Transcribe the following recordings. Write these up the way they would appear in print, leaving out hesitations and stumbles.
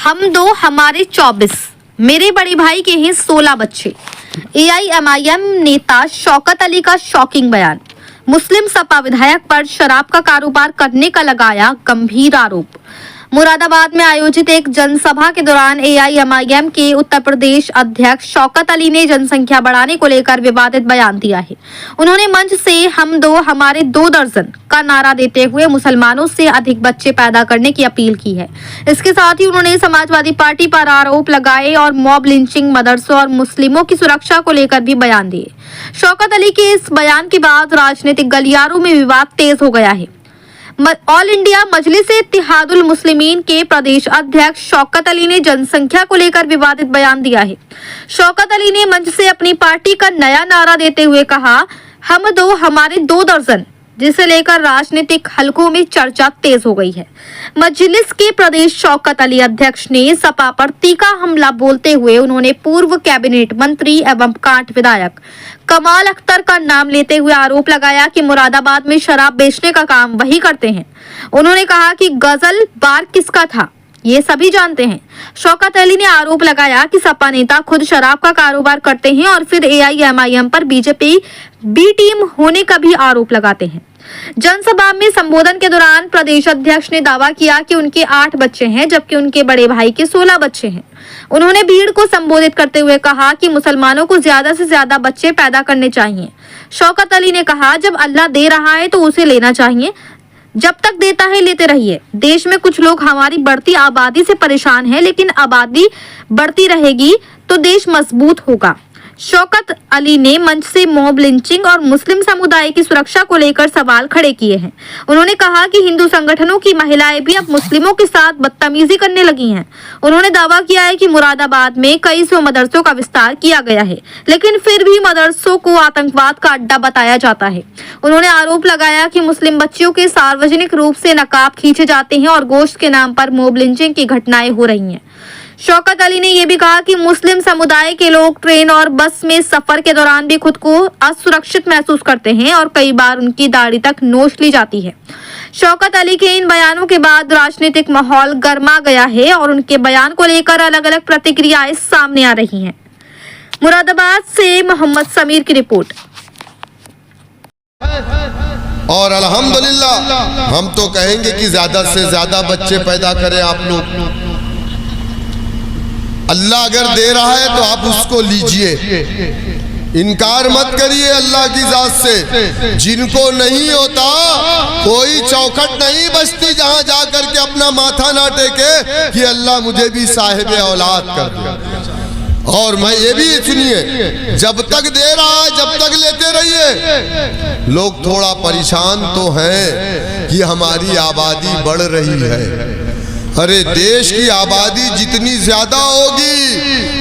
हम दो हमारे 24, मेरे बड़े भाई के हैं 16 बच्चे। एआईएमआईएम नेता शौकत अली का शॉकिंग बयान। मुस्लिम सपा विधायक पर शराब का कारोबार करने का लगाया गंभीर आरोप। मुरादाबाद में आयोजित एक जनसभा के दौरान एआईएमआईएम के उत्तर प्रदेश अध्यक्ष शौकत अली ने जनसंख्या बढ़ाने को लेकर विवादित बयान दिया है। उन्होंने मंच से हम दो हमारे 2 दर्जन का नारा देते हुए मुसलमानों से अधिक बच्चे पैदा करने की अपील की है। इसके साथ ही उन्होंने समाजवादी पार्टी पर आरोप लगाए और मॉब लिंचिंग, मदरसों और मुस्लिमों की सुरक्षा को लेकर भी बयान दिए। शौकत अली के इस बयान के बाद राजनीतिक गलियारों में विवाद तेज हो गया है। ऑल इंडिया मजलिस-ए-इत्तेहादुल मुस्लिमीन के प्रदेश अध्यक्ष शौकत अली ने जनसंख्या को लेकर विवादित बयान दिया है। शौकत अली ने मंच से अपनी पार्टी का नया नारा देते हुए कहा, हम दो हमारे 2 दर्जन, जिसे लेकर राजनीतिक हलकों में चर्चा तेज हो गई है। मजलिस के प्रदेश शौकत अली अध्यक्ष ने सपा पर तीखा हमला बोलते हुए उन्होंने पूर्व कैबिनेट मंत्री एवं कांठ विधायक कमाल अख्तर का नाम लेते हुए आरोप लगाया कि मुरादाबाद में शराब बेचने का काम वही करते हैं। उन्होंने कहा कि गजल बार किसका था ये सभी जानते हैं। शौकत अली ने आरोप लगाया कि सपा नेता खुद शराब का कारोबार करते हैं और फिर एआईएमआईएम पर बीजेपी बी टीम होने का भी आरोप लगाते हैं। जनसभा में संबोधन के दौरान प्रदेश अध्यक्ष ने दावा किया कि उनके 8 बच्चे हैं, जबकि उनके बड़े भाई के 16 बच्चे हैं। उन्होंने भीड़ को संबोधित करते हुए कहा कि मुसलमानों को ज्यादा से ज्यादा बच्चे पैदा करने चाहिए। शौकत अली ने कहा, जब अल्लाह दे रहा है तो उसे लेना चाहिए, जब तक देता है लेते रहिए। देश में कुछ लोग हमारी बढ़ती आबादी से परेशान हैं, लेकिन आबादी बढ़ती रहेगी तो देश मजबूत होगा। शौकत अली ने मंच से मॉब लिंचिंग और मुस्लिम समुदाय की सुरक्षा को लेकर सवाल खड़े किए हैं। उन्होंने कहा कि हिंदू संगठनों की महिलाएं भी अब मुस्लिमों के साथ बदतमीजी करने लगी हैं। उन्होंने दावा किया है कि मुरादाबाद में कई 100 मदरसों का विस्तार किया गया है, लेकिन फिर भी मदरसों को आतंकवाद का अड्डा बताया जाता है। उन्होंने आरोप लगाया कि मुस्लिम बच्चियों के सार्वजनिक रूप से नकाब खींचे जाते हैं और गोश्त के नाम पर मॉब लिंचिंग की घटनाएं हो रही हैं। शौकत अली ने यह भी कहा कि मुस्लिम समुदाय के लोग ट्रेन और बस में सफर के दौरान भी खुद को असुरक्षित महसूस करते हैं और कई बार उनकी दाढ़ी तक नोच ली जाती है। शौकत अली के इन बयानों के बाद राजनीतिक माहौल गर्मा गया है और उनके बयान को लेकर अलग अलग प्रतिक्रियाएं सामने आ रही हैं। मुरादाबाद से मोहम्मद समीर की रिपोर्ट। और अल्हम्दुलिल्लाह हम तो कहेंगे कि ज्यादा से ज्यादा बच्चे पैदा करें आप लोग। अल्लाह अगर दे रहा है तो आप उसको लीजिए, इनकार मत करिए अल्लाह की जात से। जिनको नहीं होता कोई चौखट नहीं बचती जहां जाकर के अपना माथा ना टेके कि अल्लाह मुझे भी साहिब औलाद कर दे। और मैं ये भी सुनिए, जब तक दे रहा है जब तक लेते रहिए। लोग थोड़ा परेशान तो हैं कि हमारी आबादी बढ़ रही है। अरे देश की आबादी जितनी ज्यादा होगी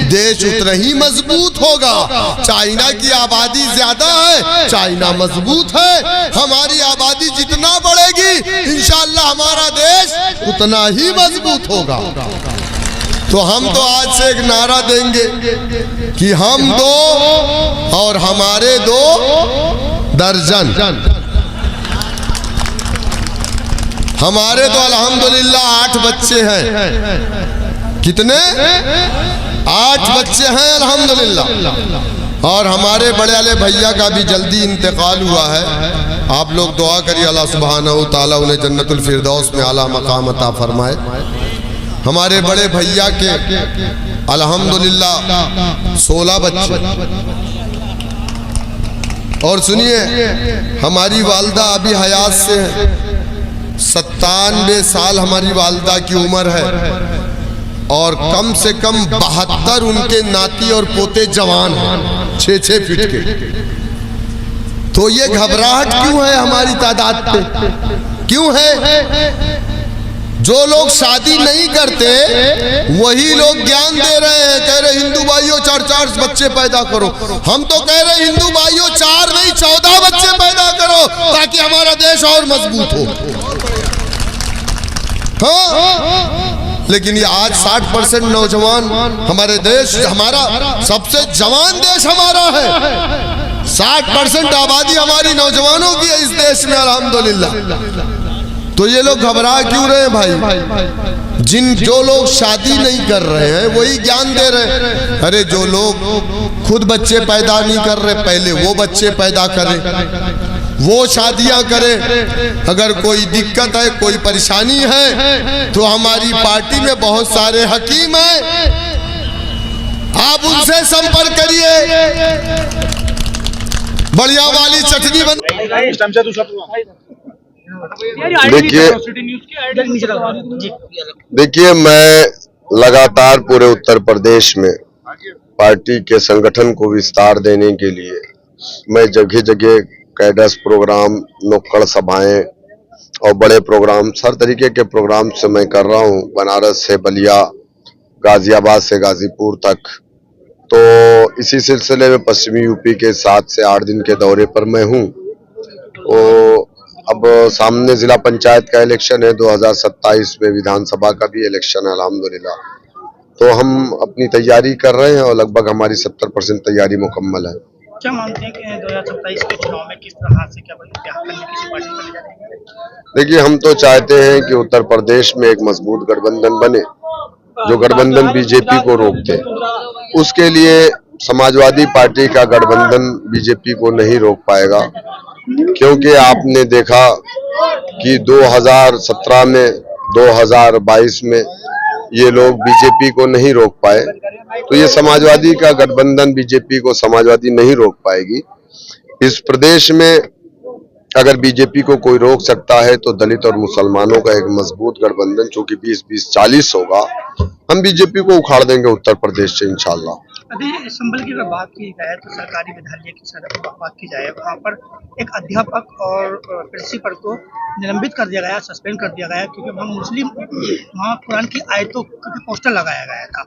देश उतना ही मजबूत होगा। चाइना की आबादी ज्यादा है, चाइना मजबूत है। हमारी आबादी जितना बढ़ेगी इंशाअल्लाह हमारा देश उतना ही मजबूत होगा। तो हम तो आज से एक नारा देंगे कि हम 2 और हमारे 2 दर्जन। हमारे तो अल्हम्दुलिल्लाह 8 बच्चे हैं। कितने? 8 बच्चे हैं अल्हम्दुलिल्लाह। और हमारे बड़े वाले भैया का भी जल्दी इंतकाल हुआ है। आप लोग दुआ करिए अल्लाह सुब्हानहू तआला उन्हें जन्नतुल फिरदौस में आला मकाम अता फरमाए। हमारे बड़े भैया के अल्हम्दुलिल्लाह 16 बच्चे। और सुनिए, हमारी वालदा अभी हयात से है। 97 साल हमारी वालदा की उम्र है और कम से कम 72 उनके नाती और पोते जवान हैं 6-6 फीट के। तो ये घबराहट क्यों है हमारी तादाद पे? क्यों है? जो लोग शादी नहीं करते वही लोग ज्ञान दे रहे हैं, कह रहे हिंदू भाइयों 4-4 बच्चे पैदा करो। हम तो कह रहे हिंदू भाइयों 4 नहीं 14 बच्चे पैदा करो ताकि हमारा देश और मजबूत हो। हाँ, लेकिन ये आज 60% नौजवान हमारे देश, हमारा सबसे जवान देश हमारा है। 60% आबादी हमारी नौजवानों की है इस देश में अल्हम्दुलिल्लाह। तो ये लोग घबरा क्यों रहे हैं भाई? जो लोग शादी नहीं कर रहे हैं वही ज्ञान दे रहे हैं। अरे जो लोग खुद बच्चे पैदा नहीं कर रहे, पहले वो बच्चे पैदा करें, वो शादियां करें। अगर कोई दिक्कत है, कोई परेशानी है, तो हमारी पार्टी में बहुत सारे हकीम हैं, आप उनसे संपर्क करिए, बढ़िया वाली चटनी बन। देखिए मैं लगातार पूरे उत्तर प्रदेश में पार्टी के संगठन को विस्तार देने के लिए मैं जगह जगह कैडस प्रोग्राम, नुक्कड़ सभाएं और बड़े प्रोग्राम, हर तरीके के प्रोग्राम से मैं कर रहा हूं। बनारस से बलिया, गाजियाबाद से गाजीपुर तक। तो इसी सिलसिले में पश्चिमी यूपी के 7 से 8 दिन के दौरे पर मैं हूं। तो अब सामने जिला पंचायत का इलेक्शन है, 2027 में विधानसभा का भी इलेक्शन है अल्हम्दुलिल्लाह। तो हम अपनी तैयारी कर रहे हैं और लगभग हमारी 70% तैयारी मुकम्मल है। क्या मानते हैं कि 2027 के चुनाव में किस तरह से क्या किसी पार्टी को ले जाएंगे? देखिए हम तो चाहते हैं कि उत्तर प्रदेश में एक मजबूत गठबंधन बने, जो गठबंधन बीजेपी को रोक दे। उसके लिए समाजवादी पार्टी का गठबंधन बीजेपी को नहीं रोक पाएगा, क्योंकि आपने देखा कि 2017 में, 2022 में ये लोग बीजेपी को नहीं रोक पाए। तो ये समाजवादी का गठबंधन बीजेपी को समाजवादी नहीं रोक पाएगी। इस प्रदेश में अगर बीजेपी को कोई रोक सकता है तो दलित और मुसलमानों का एक मजबूत गठबंधन, जो कि 20-20-40 होगा, हम बीजेपी को उखाड़ देंगे उत्तर प्रदेश से इंशाल्लाह। अभी संभल की अगर बात की जाए तो सरकारी विद्यालय की बात की जाए, वहाँ पर एक अध्यापक और प्रिंसिपल को निलंबित कर दिया गया, सस्पेंड कर दिया गया, क्योंकि वहाँ मुस्लिम, वहाँ कुरान की आयतों के पोस्टर लगाया गया था।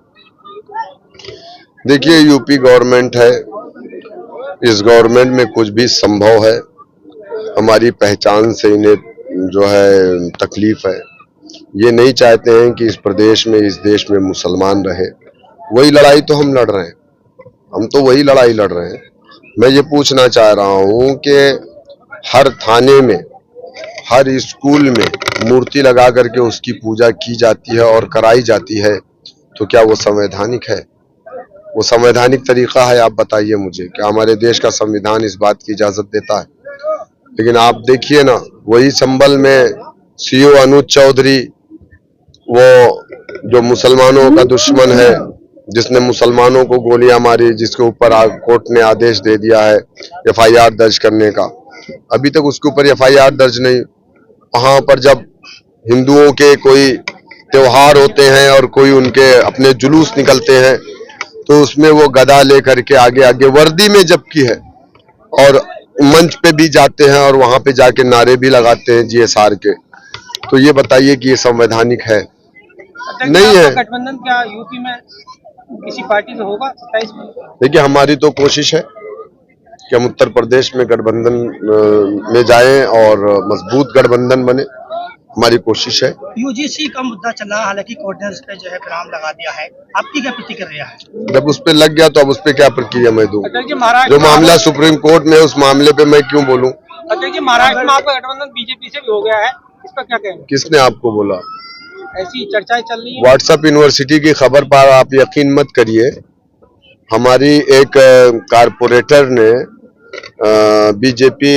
देखिए यूपी गवर्नमेंट है, इस गवर्नमेंट में कुछ भी संभव है। हमारी पहचान से इन्हें जो है तकलीफ है। ये नहीं चाहते हैं कि इस प्रदेश में, इस देश में मुसलमान रहे। वही लड़ाई तो हम लड़ रहे हैं, हम तो वही लड़ाई लड़ रहे हैं। मैं ये पूछना चाह रहा हूं कि हर थाने में, हर स्कूल में मूर्ति लगा करके उसकी पूजा की जाती है और कराई जाती है, तो क्या वो संवैधानिक है? वो संवैधानिक तरीका है? आप बताइए मुझे, क्या हमारे देश का संविधान इस बात की इजाजत देता है? लेकिन आप देखिए ना, वही संभल में सीओ अनुज चौधरी, वो जो मुसलमानों का दुश्मन है, जिसने मुसलमानों को गोलियां मारी, जिसके ऊपर कोर्ट ने आदेश दे दिया है FIR दर्ज करने का, अभी तक उसके ऊपर FIR दर्ज नहीं। वहां पर जब हिंदुओं के कोई त्योहार होते हैं और कोई उनके अपने जुलूस निकलते हैं, तो उसमें वो गदा लेकर के आगे आगे वर्दी में जबकि है, और मंच पे भी जाते हैं और वहां पे जाके नारे भी लगाते हैं GSR के। तो ये बताइए कि ये संवैधानिक है? नहीं है। गठबंधन क्या यूपी में किसी पार्टी से होगा 27 में? देखिए हमारी तो कोशिश है कि हम उत्तर प्रदेश में गठबंधन में जाएं और मजबूत गठबंधन बने, हमारी कोशिश है। UGC का मुद्दा चल रहा है, हालांकि कोर्ट ने उस पर जो है विराम लगा दिया है, आपकी क्या प्रतिक्रिया है? जब उस पर लग गया तो अब उस पर क्या प्रक्रिया मैं दूं? जो मामला सुप्रीम कोर्ट में, उस मामले पे मैं क्यों बोलूं? अध्यक्ष जी, महाराष्ट्र में आपका गठबंधन बीजेपी से भी हो गया है, इस पर क्या कहेंगे? किसने आपको बोला? ऐसी चर्चाएं चल रही है। व्हाट्सएप यूनिवर्सिटी की खबर पर आप यकीन मत करिए। हमारी एक कारपोरेटर ने बीजेपी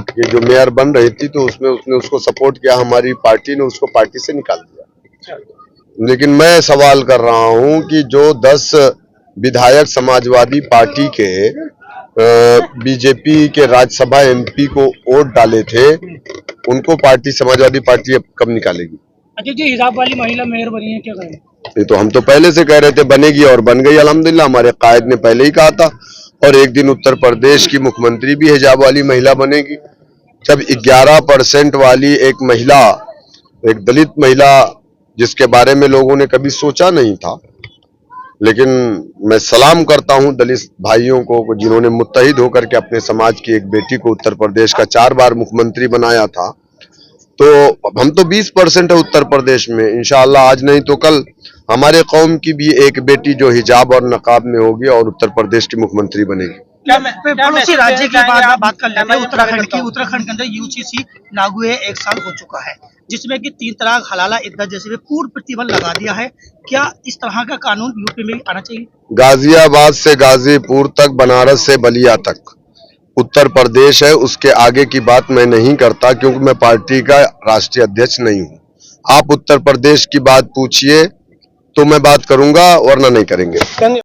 की जो मेयर बन रही थी, तो उसमें उसने उसको सपोर्ट किया, हमारी पार्टी ने उसको पार्टी से निकाल दिया। लेकिन मैं सवाल कर रहा हूं कि जो 10 विधायक समाजवादी पार्टी के बीजेपी के राज्यसभा MP को वोट डाले थे, उनको पार्टी, समाजवादी पार्टी अब कब निकालेगी? अच्छा जी, हिजाब वाली महिला मेयर बनी है, क्या कहें? ये तो हम तो पहले से कह रहे थे बनेगी, और बन गई अल्हम्दुलिल्लाह। हमारे कायद ने पहले ही कहा था, और एक दिन उत्तर प्रदेश की मुख्यमंत्री भी हिजाब वाली महिला बनेगी। जब 11% वाली एक महिला, एक दलित महिला, जिसके बारे में लोगों ने कभी सोचा नहीं था, लेकिन मैं सलाम करता हूं दलित भाइयों को जिन्होंने मुत्तहिद होकर के अपने समाज की एक बेटी को उत्तर प्रदेश का 4 बार मुख्यमंत्री बनाया था। तो हम तो 20% है उत्तर प्रदेश में। इंशाअल्लाह आज नहीं तो कल हमारे कौम की भी एक बेटी जो हिजाब और नकाब में होगी और उत्तर प्रदेश की मुख्यमंत्री बनेगी। पड़ोसी राज्य की बात कर लेते हैं, उत्तराखंड की। उत्तराखंड के अंदर यूसीसी लागू है, 1 साल हो चुका है, जिसमें कि 3 तलाक, हलाला, इद्दत जैसे में पूर्ण प्रतिबंध लगा दिया है। क्या इस तरह का कानून यूपी में आना चाहिए? गाजियाबाद से गाजीपुर तक, बनारस से बलिया तक उत्तर प्रदेश है, उसके आगे की बात मैं नहीं करता, क्योंकि मैं पार्टी का राष्ट्रीय अध्यक्ष नहीं हूँ। आप उत्तर प्रदेश की बात पूछिए तो मैं बात करूंगा, वरना नहीं करेंगे।